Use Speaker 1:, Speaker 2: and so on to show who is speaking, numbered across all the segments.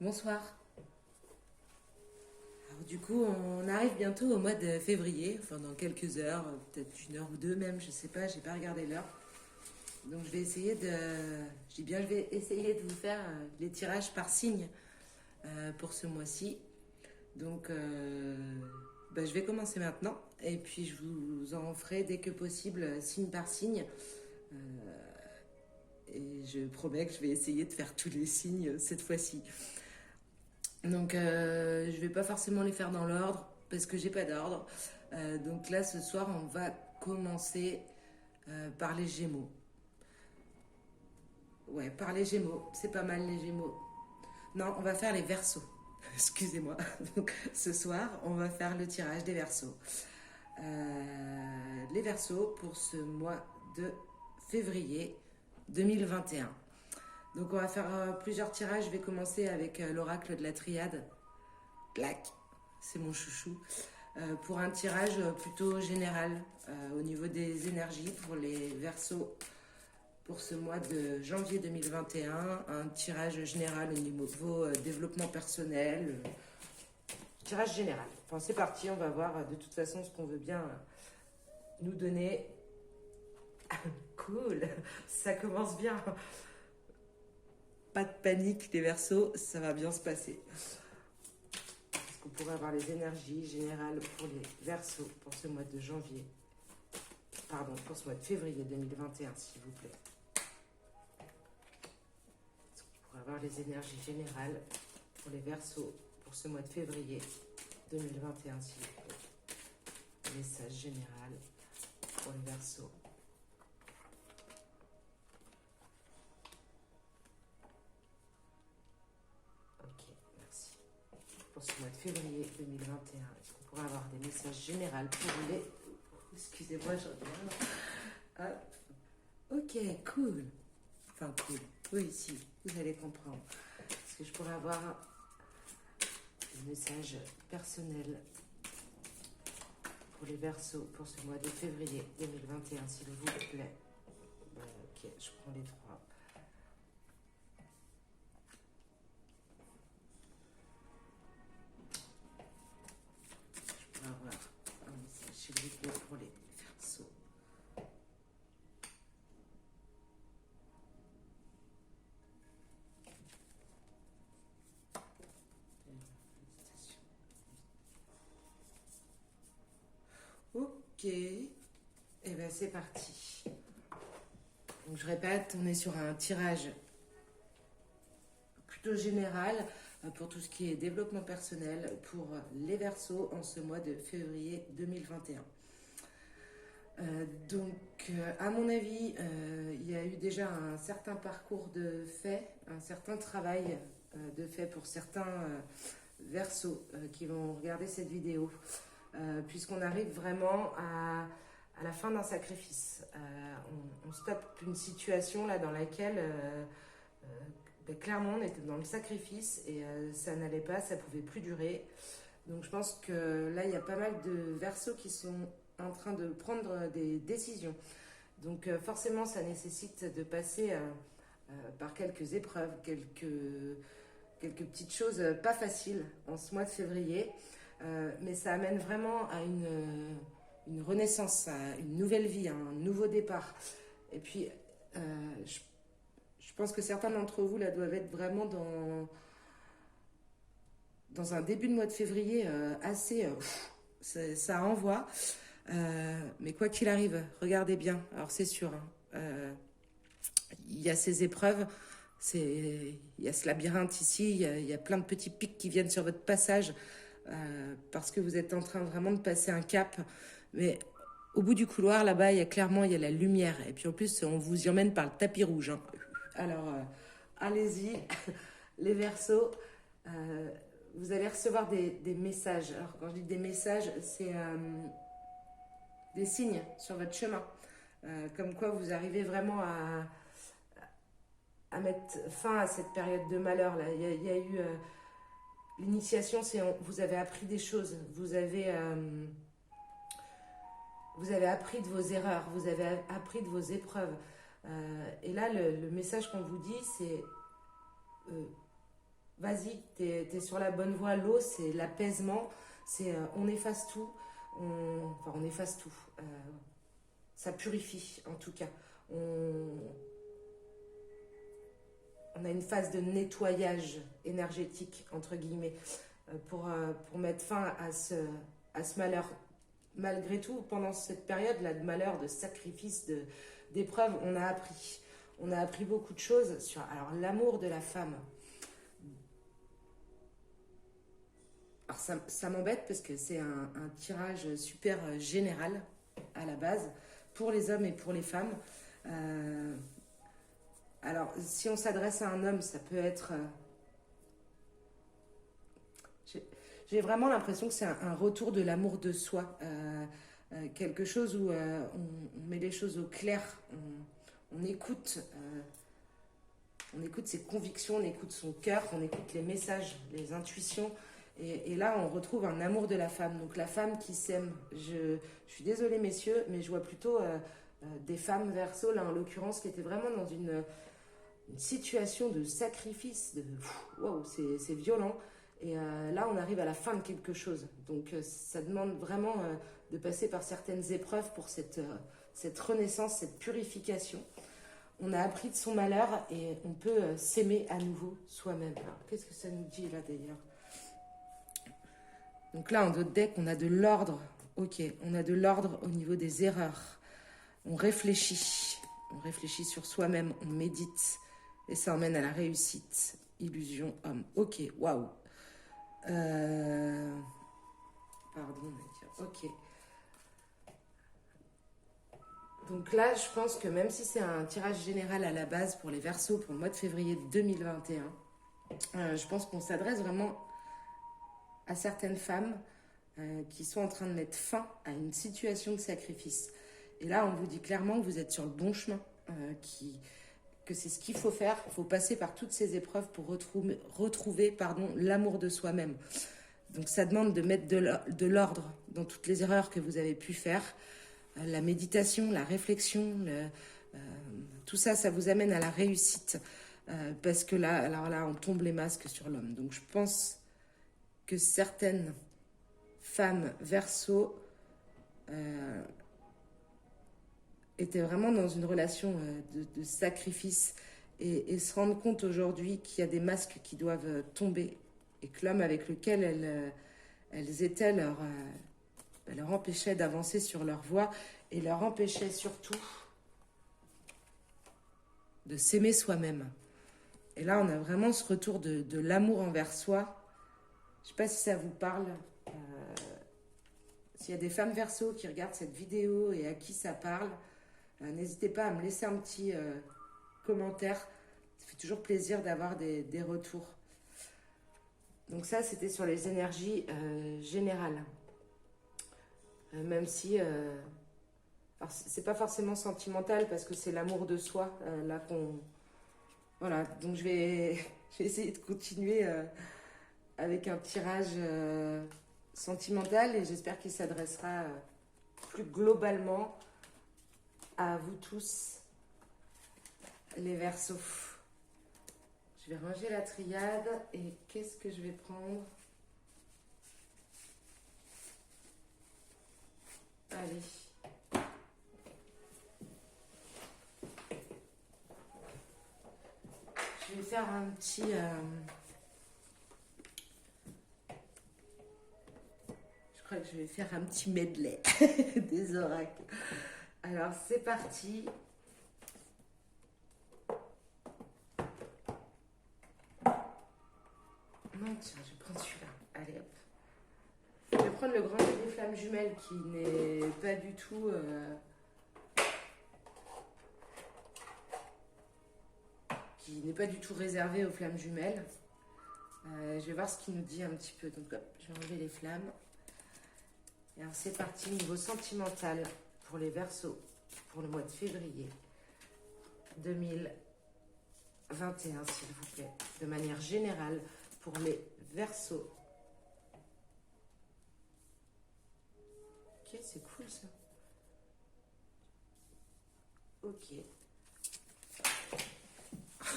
Speaker 1: Bonsoir. Alors, du coup, on arrive bientôt au mois de février, enfin dans quelques heures, peut-être une heure ou deux même, je sais pas, j'ai pas regardé l'heure. Donc je vais essayer de, je dis bien, je vais essayer de vous faire les tirages par signe pour ce mois-ci. Donc je vais commencer maintenant et puis je vous en ferai dès que possible, signe par signe. Euh, et je promets que je vais essayer de faire tous les signes cette fois-ci. Donc je vais pas forcément les faire dans l'ordre parce que j'ai pas d'ordre. Donc là ce soir on va commencer par les Gémeaux. Ouais, par les Gémeaux, c'est pas mal les Gémeaux. Non, on va faire les Verseaux. Excusez-moi. Donc ce soir on va faire le tirage des Verseaux. Les Verseaux pour ce mois de février 2021. Donc on va faire plusieurs tirages. Je vais commencer avec l'oracle de la triade. Clac, c'est mon chouchou. Pour un tirage plutôt général au niveau des énergies pour les Verseaux pour ce mois de janvier 2021. Un tirage général au niveau développement personnel. Tirage général. Enfin, c'est parti, on va voir de toute façon ce qu'on veut bien nous donner. Cool, ça commence bien. Pas de panique, les Verseaux, ça va bien se passer. Est-ce qu'on pourrait avoir les énergies générales pour les Verseaux pour ce mois de janvier, pardon, pour ce mois de février 2021, s'il vous plaît. Est-ce qu'on pourrait avoir les énergies générales pour les Verseaux pour ce mois de février 2021, s'il vous plaît. Message général pour les Verseaux. Ok, merci. Pour ce mois de février 2021, est-ce qu'on pourrait avoir des messages généraux pour les... Excusez-moi, je reviens. Ok, cool. Enfin, cool. Oui, si, vous allez comprendre. Est-ce que je pourrais avoir des messages personnels pour les Verseaux pour ce mois de février 2021, s'il vous plaît. Ok, je prends les trois. Je pourrais avoir un message, s'il vous plaît, pour les Verseaux. Ok, et bien c'est parti. Donc je répète, on est sur un tirage plutôt général pour tout ce qui est développement personnel pour les Verseaux en ce mois de février 2021. À mon avis, il y a eu déjà un certain parcours de fait, un certain travail de fait pour certains Verseaux qui vont regarder cette vidéo, puisqu'on arrive vraiment à la fin d'un sacrifice. On stoppe une situation là dans laquelle clairement on était dans le sacrifice et ça n'allait pas, ça pouvait plus durer. Donc je pense que là il y a pas mal de Verseaux qui sont en train de prendre des décisions. Donc forcément ça nécessite de passer par quelques épreuves, quelques petites choses pas faciles en ce mois de février. Mais ça amène vraiment à une renaissance, à une nouvelle vie, à un nouveau départ. Et puis, je pense que certains d'entre vous là doivent être vraiment dans un début de mois de février assez... ça envoie. Mais quoi qu'il arrive, regardez bien. Alors c'est sûr, hein, il y a ces épreuves, il y a ce labyrinthe ici, il y a plein de petits pics qui viennent sur votre passage parce que vous êtes en train vraiment de passer un cap. Mais au bout du couloir, là-bas, il y a la lumière. Et puis en plus, on vous y emmène par le tapis rouge, hein. Alors, allez-y, les Verseaux. euh, vous allez recevoir des messages. Alors, quand je dis des messages, c'est des signes sur votre chemin. Comme quoi vous arrivez vraiment à mettre fin à cette période de malheur. Là. Il y a eu l'initiation, vous avez appris des choses, vous avez appris de vos erreurs, vous avez appris de vos épreuves. Et là, le message qu'on vous dit, c'est vas-y, t'es sur la bonne voie. L'eau, c'est l'apaisement, c'est on efface tout, enfin on efface tout. Ça purifie en tout cas. On a une phase de nettoyage énergétique, entre guillemets, pour mettre fin à ce malheur. Malgré tout, pendant cette période-là de malheur, de sacrifice, d'épreuve, on a appris. On a appris beaucoup de choses sur alors l'amour de la femme. Alors ça m'embête parce que c'est un tirage super général à la base pour les hommes et pour les femmes. Euh, alors si on s'adresse à un homme, ça peut être... j'ai j'ai vraiment l'impression que c'est un retour de l'amour de soi. Quelque chose où on met les choses au clair, on écoute, on écoute ses convictions, on écoute son cœur, on écoute les messages, les intuitions. Et là, on retrouve un amour de la femme. Donc la femme qui s'aime. Je suis désolée, messieurs, mais je vois plutôt des femmes verso, là en l'occurrence, qui étaient vraiment dans une situation de sacrifice. Waouh, c'est violent. Et là, on arrive à la fin de quelque chose. Donc ça demande vraiment de passer par certaines épreuves pour cette renaissance, cette purification. On a appris de son malheur et on peut s'aimer à nouveau soi-même. Alors, qu'est-ce que ça nous dit là d'ailleurs? Donc là, en d'autres deck, on a de l'ordre. Ok, on a de l'ordre au niveau des erreurs. On réfléchit. On réfléchit sur soi-même, on médite. Et ça emmène à la réussite. Illusion, homme. Ok, waouh. Pardon, on va dire. Ok. Donc là, je pense que même si c'est un tirage général à la base pour les Verseaux pour le mois de février 2021, je pense qu'on s'adresse vraiment à certaines femmes qui sont en train de mettre fin à une situation de sacrifice. Et là, on vous dit clairement que vous êtes sur le bon chemin, que c'est ce qu'il faut faire. Il faut passer par toutes ces épreuves pour retrouver l'amour de soi-même. Donc ça demande de mettre de l'ordre dans toutes les erreurs que vous avez pu faire. La méditation, la réflexion, tout ça, ça vous amène à la réussite. Parce que là, alors là, on tombe les masques sur l'homme. Donc je pense que certaines femmes verso étaient vraiment dans une relation de sacrifice et se rendent compte aujourd'hui qu'il y a des masques qui doivent tomber et que l'homme avec lequel elles étaient leur empêchait d'avancer sur leur voie et leur empêchait surtout de s'aimer soi-même. Et là, on a vraiment ce retour de l'amour envers soi. Je ne sais pas si ça vous parle. S'il y a des femmes verso qui regardent cette vidéo et à qui ça parle, n'hésitez pas à me laisser un petit commentaire. Ça fait toujours plaisir d'avoir des retours. Donc ça, c'était sur les énergies générales. Même si c'est pas forcément sentimental parce que c'est l'amour de soi là qu'on... Voilà, donc je vais essayer de continuer avec un tirage sentimental et j'espère qu'il s'adressera plus globalement à vous tous, les Verseaux. Je vais ranger la triade et qu'est-ce que je vais prendre? Allez. Je vais faire un petit... je crois que je vais faire un petit medley des oracles. Alors, c'est parti. Non, tiens, je vais prendre celui-là. Allez, hop. Je vais prendre le grand jeu des flammes jumelles qui n'est pas du tout... qui n'est pas du tout réservé aux flammes jumelles. Je vais voir ce qu'il nous dit un petit peu. Donc hop, je vais enlever les flammes. Et alors c'est parti, niveau sentimental pour les Verseaux, pour le mois de février 2021, s'il vous plaît. De manière générale, pour les Verseaux. Ok, c'est cool ça. Ok.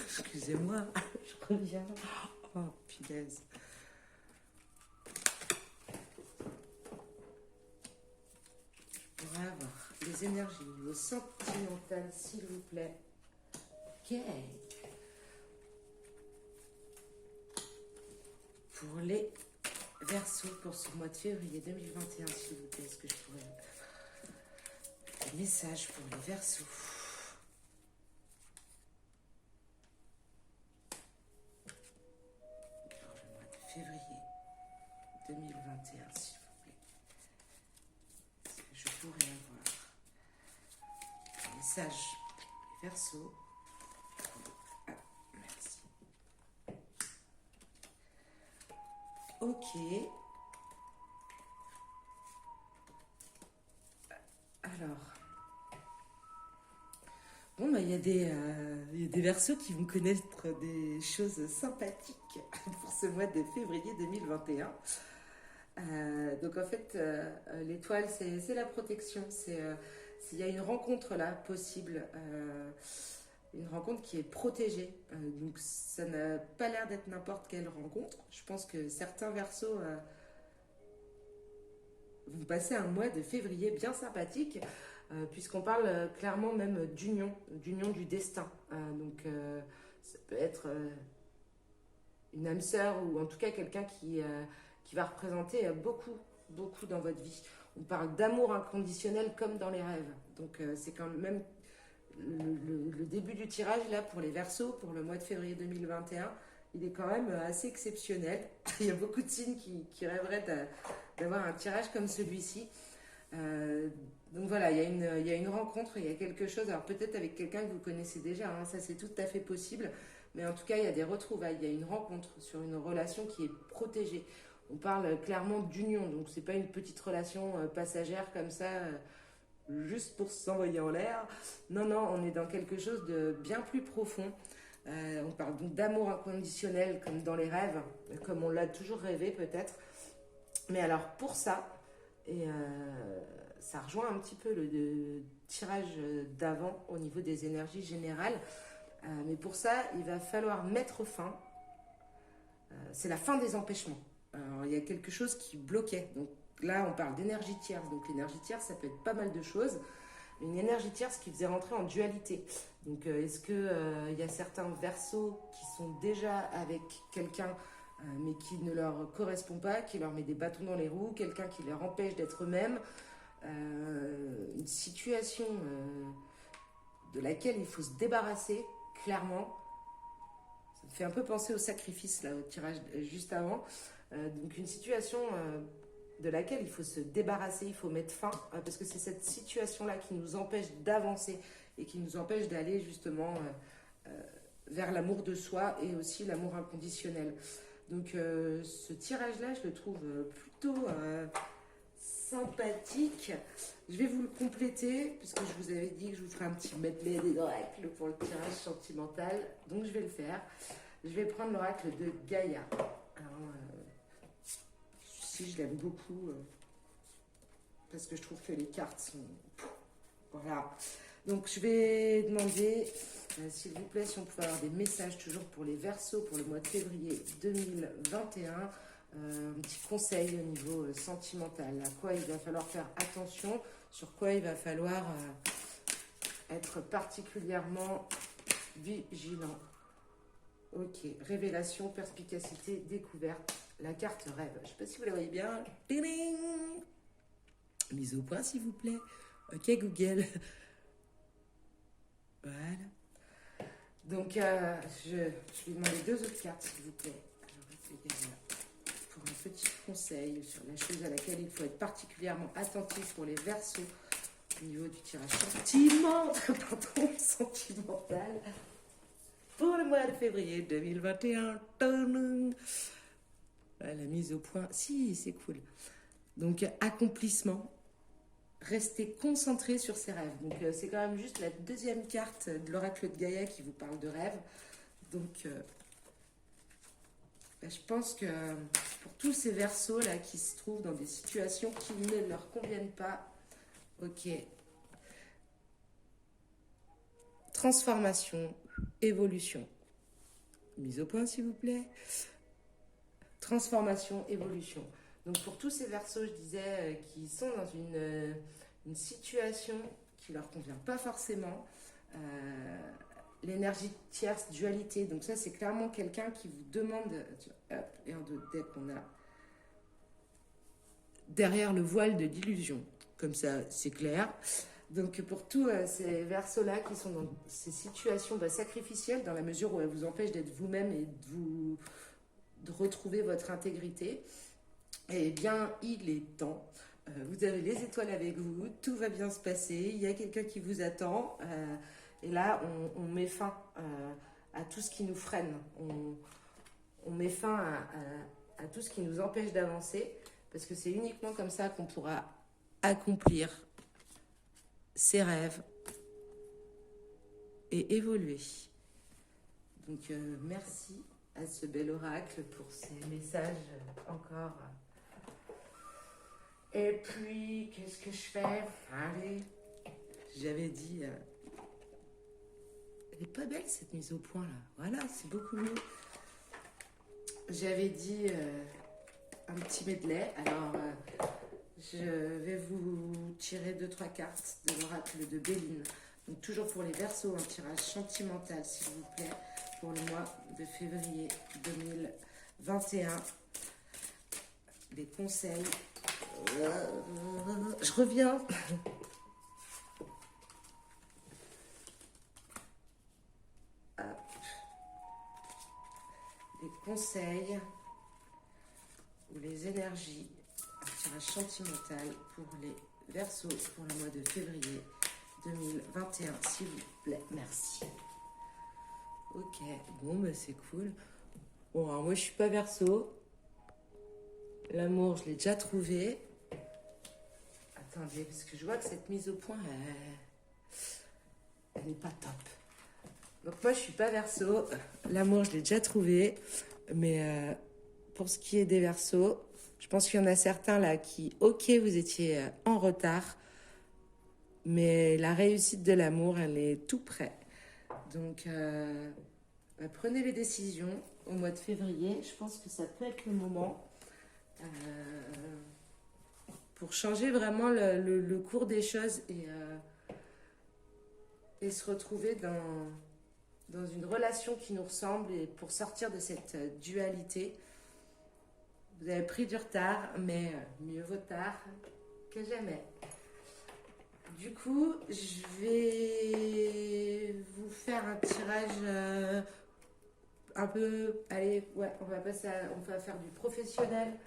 Speaker 1: Excusez-moi, je reviens. Oh, punaise. On va avoir les énergies au niveau sentimental, s'il vous plaît. Ok. Pour les Verseaux, pour ce mois de février 2021, s'il vous plaît, est-ce que je pourrais... Des messages pour les Verseaux. Pour le mois de février 2021, s'il vous plaît. Est-ce que je pourrais avoir un message pour les Verseaux? Ah, merci. Ok. Alors. Bon, bah, il y a des Verseaux qui vont connaître des choses sympathiques pour ce mois de février 2021. Donc en fait, l'étoile, c'est la protection. S'il y a une rencontre là possible, une rencontre qui est protégée. Donc ça n'a pas l'air d'être n'importe quelle rencontre. Je pense que certains Verseaux vont passer un mois de février bien sympathique, puisqu'on parle clairement même d'union du destin. Ça peut être une âme sœur ou en tout cas quelqu'un qui va représenter beaucoup dans votre vie. On parle d'amour inconditionnel comme dans les rêves. Donc c'est quand même le début du tirage là pour les Verseaux pour le mois de février 2021. Il est quand même assez exceptionnel. Il y a beaucoup de signes qui rêveraient d'avoir un tirage comme celui-ci. Donc voilà, il y a une rencontre, il y a quelque chose, alors peut-être avec quelqu'un que vous connaissez déjà, hein, ça c'est tout à fait possible, mais en tout cas il y a des retrouvailles, il y a une rencontre sur une relation qui est protégée. On parle clairement d'union, donc c'est pas une petite relation passagère comme ça, juste pour s'envoyer en l'air. Non, non, on est dans quelque chose de bien plus profond. On parle donc d'amour inconditionnel comme dans les rêves, comme on l'a toujours rêvé peut-être. Mais alors pour ça, et ça rejoint un petit peu le tirage d'avant au niveau des énergies générales, mais pour ça, il va falloir mettre fin. C'est la fin des empêchements. Alors, il y a quelque chose qui bloquait. Donc là, on parle d'énergie tierce. Donc l'énergie tierce, ça peut être pas mal de choses. Une énergie tierce qui faisait rentrer en dualité. Donc est-ce qu'il y a certains Verseaux qui sont déjà avec quelqu'un mais qui ne leur correspond pas, qui leur met des bâtons dans les roues, quelqu'un qui leur empêche d'être eux-mêmes, une situation de laquelle il faut se débarrasser, clairement. Ça me fait un peu penser au sacrifice, là, au tirage juste avant. Donc une situation de laquelle il faut se débarrasser, il faut mettre fin, parce que c'est cette situation-là qui nous empêche d'avancer et qui nous empêche d'aller justement vers l'amour de soi et aussi l'amour inconditionnel. Donc ce tirage-là, je le trouve plutôt sympathique. Je vais vous le compléter, puisque je vous avais dit que je vous ferai un petit medley des oracles pour le tirage sentimental. Donc je vais le faire. Je vais prendre l'oracle de Gaïa. Alors, si je l'aime beaucoup, parce que je trouve que les cartes sont... Voilà. Donc je vais demander, s'il vous plaît, si on pouvait avoir des messages toujours pour les Verseaux pour le mois de février 2021. Un petit conseil au niveau sentimental. À quoi il va falloir faire attention, sur quoi il va falloir être particulièrement vigilant. Ok, révélation, perspicacité, découverte, la carte rêve. Je ne sais pas si vous la voyez bien. Ding. Mise au point, s'il vous plaît. Ok, Google. Voilà. Donc, je vais demander deux autres cartes, s'il vous plaît. Alors, pour un petit conseil sur la chose à laquelle il faut être particulièrement attentif pour les Verseaux au niveau du tirage sentimental. Pour le mois de février 2021. La mise au point. Si, c'est cool. Donc, accomplissement. Rester concentré sur ses rêves. Donc, c'est quand même juste la deuxième carte de l'oracle de Gaïa qui vous parle de rêve. Donc, je pense que pour tous ces Verseaux là qui se trouvent dans des situations qui ne leur conviennent pas, ok. Transformation, évolution. Mise au point, s'il vous plaît. transformation, évolution. Donc pour tous ces Verseaux, je disais, qui sont dans une situation qui leur convient pas forcément, l'énergie tierce, dualité, donc ça c'est clairement quelqu'un qui vous demande, hop, et un de dès qu'on a derrière le voile de l'illusion, comme ça c'est clair. Donc pour tous ces Verseaux-là qui sont dans ces situations sacrificielles, dans la mesure où elles vous empêchent d'être vous-même et de retrouver votre intégrité, eh bien il est temps. Vous avez les étoiles avec vous, tout va bien se passer, il y a quelqu'un qui vous attend, et là on met fin à tout ce qui nous freine, on met fin à tout ce qui nous empêche d'avancer, parce que c'est uniquement comme ça qu'on pourra accomplir ses rêves et évoluer. Donc merci à ce bel oracle pour ces messages encore. Et puis, qu'est-ce que je fais? Allez, j'avais dit... elle est pas belle cette mise au point là. Voilà, c'est beaucoup mieux. J'avais dit un petit medley. Alors, je vais vous tirer 2-3 cartes de l'oracle de Béline. Donc, toujours pour les Verseaux, un tirage sentimental, s'il vous plaît, pour le mois de février 2021. Des conseils. Je reviens. Des conseils ou les énergies, un tirage sentimental pour les Verseaux pour le mois de février 2021, s'il vous plaît. Merci. Ok, bon, bah c'est cool. Bon, alors moi je suis pas Verseau. L'amour, je l'ai déjà trouvé. Attendez, parce que je vois que cette mise au point, elle n'est pas top. Donc moi, je suis pas Verseau. L'amour, je l'ai déjà trouvé. Mais pour ce qui est des Verseaux, je pense qu'il y en a certains là qui, ok, vous étiez en retard. Mais la réussite de l'amour, elle est tout près. Donc, prenez les décisions au mois de février. Je pense que ça peut être le moment. Pour changer vraiment le cours des choses et se retrouver dans une relation qui nous ressemble et pour sortir de cette dualité. Vous avez pris du retard, mais mieux vaut tard que jamais. Du coup, je vais vous faire un tirage un peu... Allez, ouais, on va faire du professionnel.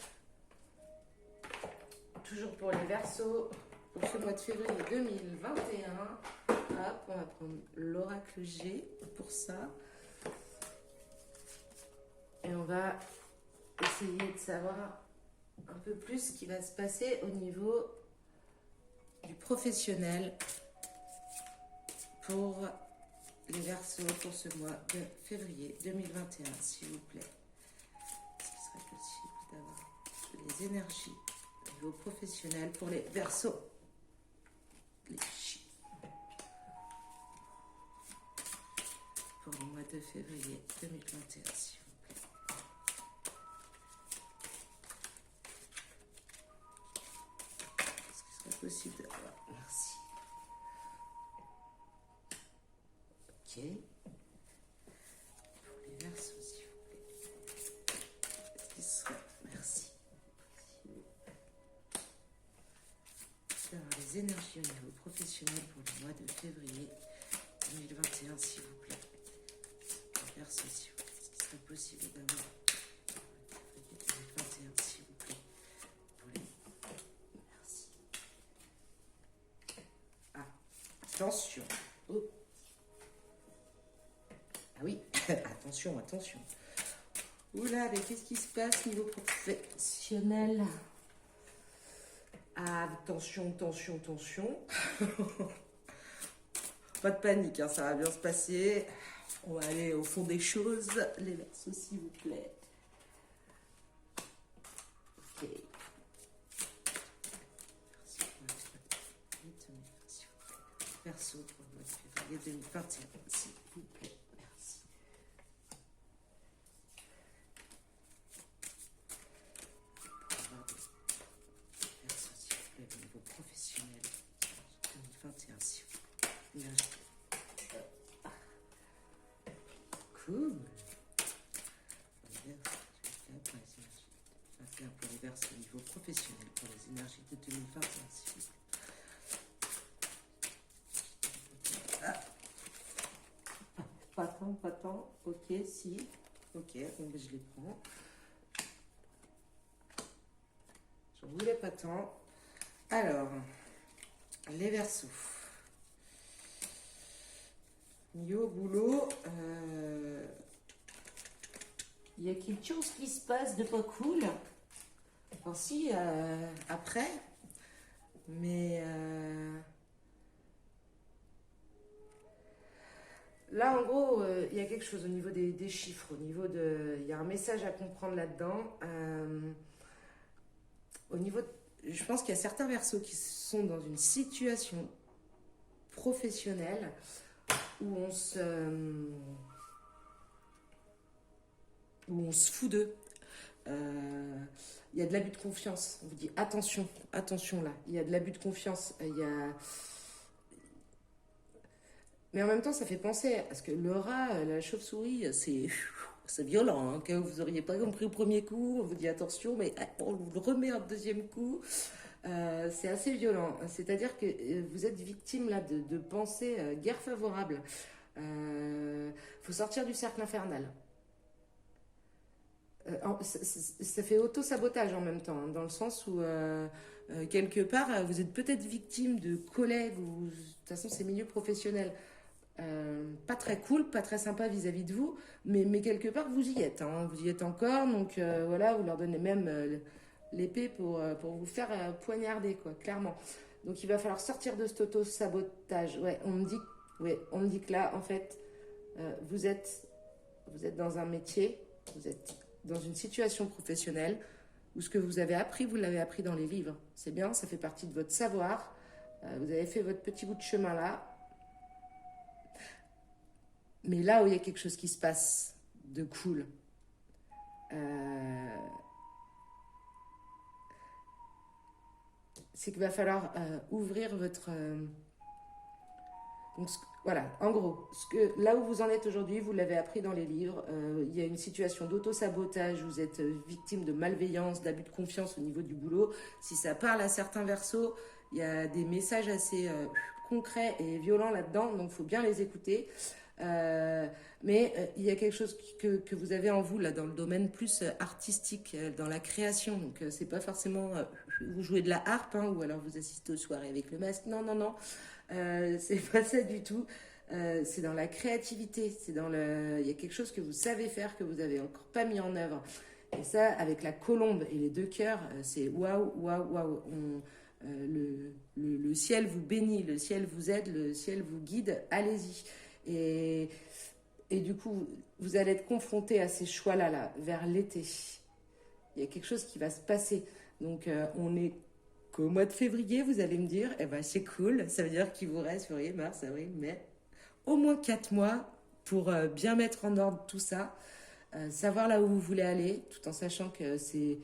Speaker 1: Toujours pour les Verseaux, pour ce mois de février 2021. Hop, on va prendre l'oracle G pour ça. Et on va essayer de savoir un peu plus ce qui va se passer au niveau du professionnel pour les Verseaux pour ce mois de février 2021, s'il vous plaît. Est-ce qu'il serait possible d'avoir les énergies au niveau professionnel pour les Verseaux? Les chiens. Pour le mois de février 2021, s'il vous plaît. Est-ce qu'il serait possible d'avoir... Merci. Ok. Pour les Verseaux, s'il vous plaît. Est-ce qu'il serait... Merci. D'avoir les énergies au niveau professionnel pour le mois de février 2021, s'il vous plaît. Les Verseaux, s'il vous plaît. Est-ce qu'il serait possible d'avoir février 2021, s'il vous plaît. Pour les... Merci. Ah, attention. Oh. Ah oui, attention, attention. Oula, mais qu'est-ce qui se passe niveau professionnel? Ah, tension, tension, tension. Pas de panique, hein, ça va bien se passer. On va aller au fond des choses. Les Verseaux, s'il vous plaît. Ok. Verseau pour le mois de février 2021, s'il vous plaît. Merci. verso au niveau professionnel pour les énergies de 2021, s'il vous plaît. Ah, pas tant. Ok, si. Ok, donc je les prends. J'en voulais pas tant. Alors, les versos. Yo, boulot. Il y a quelque chose qui se passe de pas cool. Enfin, si, après. Mais là, en gros, il y a quelque chose au niveau des chiffres. Au niveau de, il y a un message à comprendre là-dedans. Au niveau je pense qu'il y a certains versos qui sont dans une situation professionnelle où on se fout d'eux. Il y a de l'abus de confiance. On vous dit attention, attention là. Il y a de l'abus de confiance. Mais en même temps, ça fait penser à ce que le rat, la chauve-souris, c'est violent. Hein, que vous n'auriez pas compris au premier coup, on vous dit attention, mais on vous le remet un deuxième coup. C'est assez violent. C'est-à-dire que vous êtes victime là de pensées guère favorables. Faut sortir du cercle infernal. Ça fait auto-sabotage en même temps, hein, dans le sens où, quelque part, vous êtes peut-être victime de collègues ou, de toute façon, c'est milieu professionnel. Pas très cool, pas très sympa vis-à-vis de vous, mais quelque part, vous y êtes. Hein, vous y êtes encore, donc voilà, vous leur donnez même l'épée pour vous faire poignarder, quoi, clairement. Donc il va falloir sortir de cet auto-sabotage. Ouais, on me dit que là, en fait, vous êtes dans un métier, vous êtes dans une situation professionnelle où ce que vous avez appris, vous l'avez appris dans les livres. C'est bien, ça fait partie de votre savoir. Vous avez fait votre petit bout de chemin là. Mais là où il y a quelque chose qui se passe de cool, c'est qu'il va falloir ouvrir votre... donc, voilà, en gros, là où vous en êtes aujourd'hui, vous l'avez appris dans les livres, il y a une situation d'auto-sabotage, vous êtes victime de malveillance, d'abus de confiance au niveau du boulot. Si ça parle à certains versos, il y a des messages assez concrets et violents là-dedans, donc il faut bien les écouter. Mais il y a quelque chose que vous avez en vous là dans le domaine plus artistique, dans la création. Donc c'est pas forcément vous jouez de la harpe, hein, ou alors vous assistez aux soirées avec le masque. Non, non, non, c'est pas ça du tout. C'est dans la créativité. Il y a quelque chose que vous savez faire que vous avez encore pas mis en œuvre. Et ça, avec la colombe et les deux cœurs, c'est waouh, waouh, waouh. Le ciel vous bénit, le ciel vous aide, le ciel vous guide. Allez-y. Et du coup, vous allez être confronté à ces choix-là, là, vers l'été. Il y a quelque chose qui va se passer. Donc, on est qu'au mois de février, vous allez me dire, eh ben, c'est cool, ça veut dire qu'il vous reste février, mars, avril, mai, au moins 4 mois pour bien mettre en ordre tout ça, savoir là où vous voulez aller, tout en sachant que c'est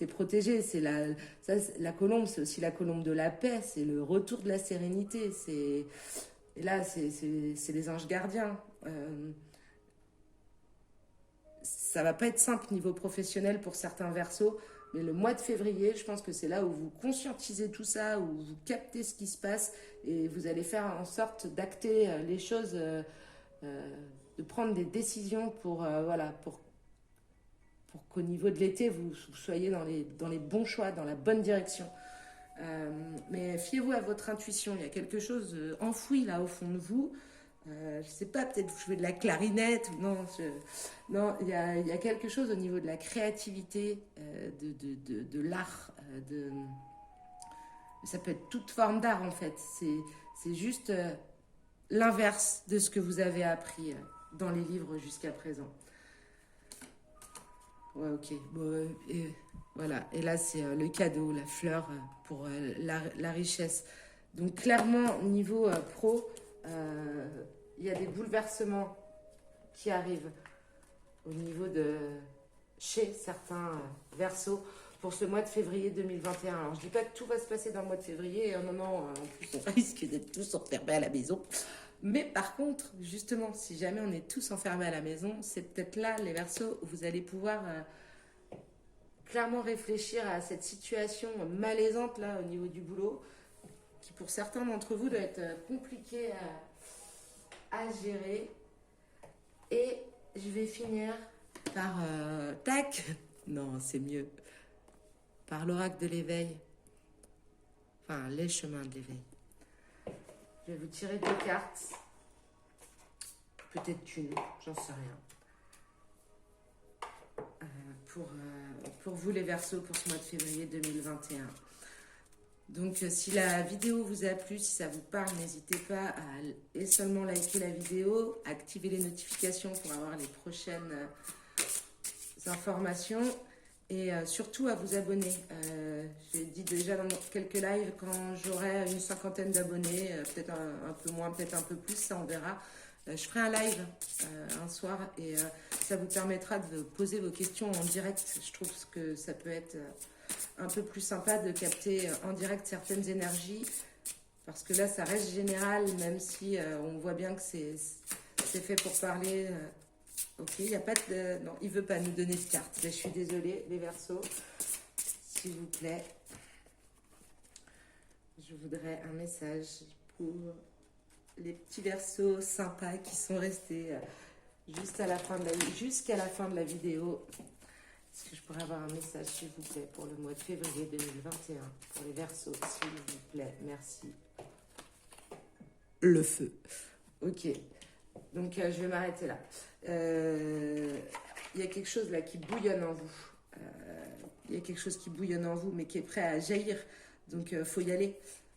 Speaker 1: protégé. La colombe, c'est aussi la colombe de la paix, c'est le retour de la sérénité, et là, c'est les anges gardiens. Ça va pas être simple niveau professionnel pour certains versos, mais le mois de février, je pense que c'est là où vous conscientisez tout ça, où vous captez ce qui se passe, et vous allez faire en sorte d'acter les choses, de prendre des décisions voilà, pour qu'au niveau de l'été, vous soyez dans les bons choix, dans la bonne direction. Mais fiez-vous à votre intuition. Il y a quelque chose enfoui là au fond de vous. Je sais pas, peut-être vous jouez de la clarinette ou non. Non, il y a quelque chose au niveau de la créativité, de l'art. Ça peut être toute forme d'art en fait. C'est juste l'inverse de ce que vous avez appris dans les livres jusqu'à présent. Ouais, ok. Bon, voilà. Et là, c'est le cadeau, la fleur pour la richesse. Donc, clairement, niveau pro, il y a des bouleversements qui arrivent au niveau de chez certains versos pour ce mois de février 2021. Alors, je dis pas que tout va se passer dans le mois de février. Non, non, en plus, on risque d'être tous enfermés à la maison. Mais par contre, justement, si jamais on est tous enfermés à la maison, c'est peut-être là, les versos, où vous allez pouvoir clairement réfléchir à cette situation malaisante là au niveau du boulot, qui pour certains d'entre vous doit être compliqué à gérer. Et je vais finir par tac, non c'est mieux, par l'oracle de l'éveil, enfin les chemins de l'éveil. Je vais vous tirer 2 cartes, peut-être une, j'en sais rien. Pour vous les Verseaux, pour ce mois de février 2021. Donc si la vidéo vous a plu, si ça vous parle, n'hésitez pas à et seulement liker la vidéo, activer les notifications pour avoir les prochaines informations et surtout à vous abonner. J'ai dit déjà dans quelques lives, quand j'aurai une 50aine d'abonnés, peut-être un peu moins, peut-être un peu plus, ça on verra. Je ferai un live un soir et ça vous permettra de poser vos questions en direct. Je trouve que ça peut être un peu plus sympa de capter en direct certaines énergies parce que là ça reste général, même si on voit bien que c'est fait pour parler. Ok, il n'y a pas de... Non, il ne veut pas nous donner de carte. Je suis désolée, les Verseaux. S'il vous plaît. Je voudrais un message pour les petits Verseaux sympas qui sont restés jusqu'à la fin de la vidéo. Est-ce que je pourrais avoir un message, s'il vous plaît, pour le mois de février 2021, pour les Verseaux, s'il vous plaît, merci. Le feu. Ok, donc je vais m'arrêter là. Il y a quelque chose là qui bouillonne en vous. Il y a quelque chose qui bouillonne en vous, mais qui est prêt à jaillir. Donc faut y aller.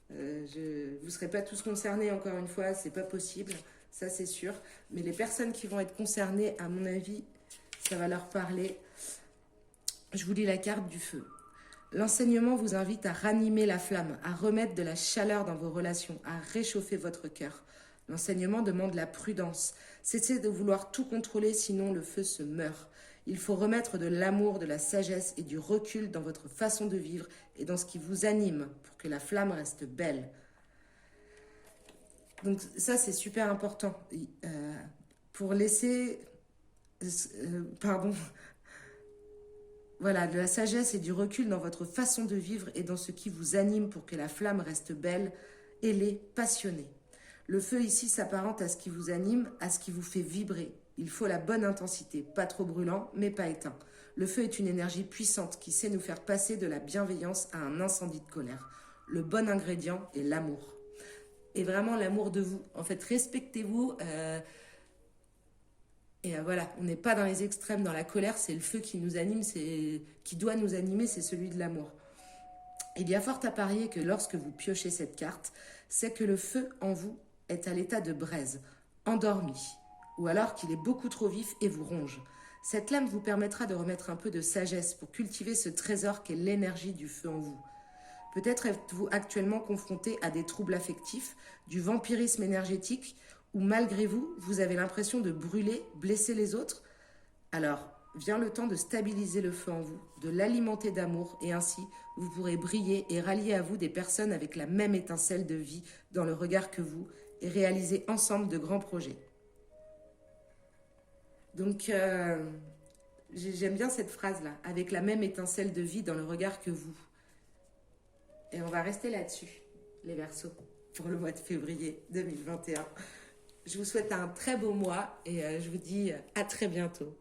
Speaker 1: Vous ne serez pas tous concernés, encore une fois, c'est pas possible, ça c'est sûr. Mais les personnes qui vont être concernées, à mon avis, ça va leur parler. Je vous lis la carte du feu. L'enseignement vous invite à ranimer la flamme, à remettre de la chaleur dans vos relations, à réchauffer votre cœur. L'enseignement demande la prudence. Cessez de vouloir tout contrôler, sinon le feu se meurt. Il faut remettre de l'amour, de la sagesse et du recul dans votre façon de vivre et dans ce qui vous anime pour que la flamme reste belle. Donc ça, c'est super important. Pour laisser... Voilà, de la sagesse et du recul dans votre façon de vivre et dans ce qui vous anime pour que la flamme reste belle, ailée, passionnée. Le feu ici s'apparente à ce qui vous anime, à ce qui vous fait vibrer. Il faut la bonne intensité, pas trop brûlant, mais pas éteint. Le feu est une énergie puissante qui sait nous faire passer de la bienveillance à un incendie de colère. Le bon ingrédient est l'amour. Et vraiment l'amour de vous. En fait, respectez-vous. Voilà, on n'est pas dans les extrêmes, dans la colère, c'est le feu qui nous anime, qui doit nous animer, c'est celui de l'amour. Il y a fort à parier que lorsque vous piochez cette carte, c'est que le feu en vous est à l'état de braise, endormi, ou alors qu'il est beaucoup trop vif et vous ronge. Cette lame vous permettra de remettre un peu de sagesse pour cultiver ce trésor qu'est l'énergie du feu en vous. Peut-être êtes-vous actuellement confronté à des troubles affectifs, du vampirisme énergétique, ou malgré vous, vous avez l'impression de brûler, blesser les autres. Alors, vient le temps de stabiliser le feu en vous, de l'alimenter d'amour, et ainsi, vous pourrez briller et rallier à vous des personnes avec la même étincelle de vie dans le regard que vous, et réaliser ensemble de grands projets. Donc, j'aime bien cette phrase-là, avec la même étincelle de vie dans le regard que vous. Et on va rester là-dessus, les Verseaux, pour le mois de février 2021. Je vous souhaite un très beau mois et je vous dis à très bientôt.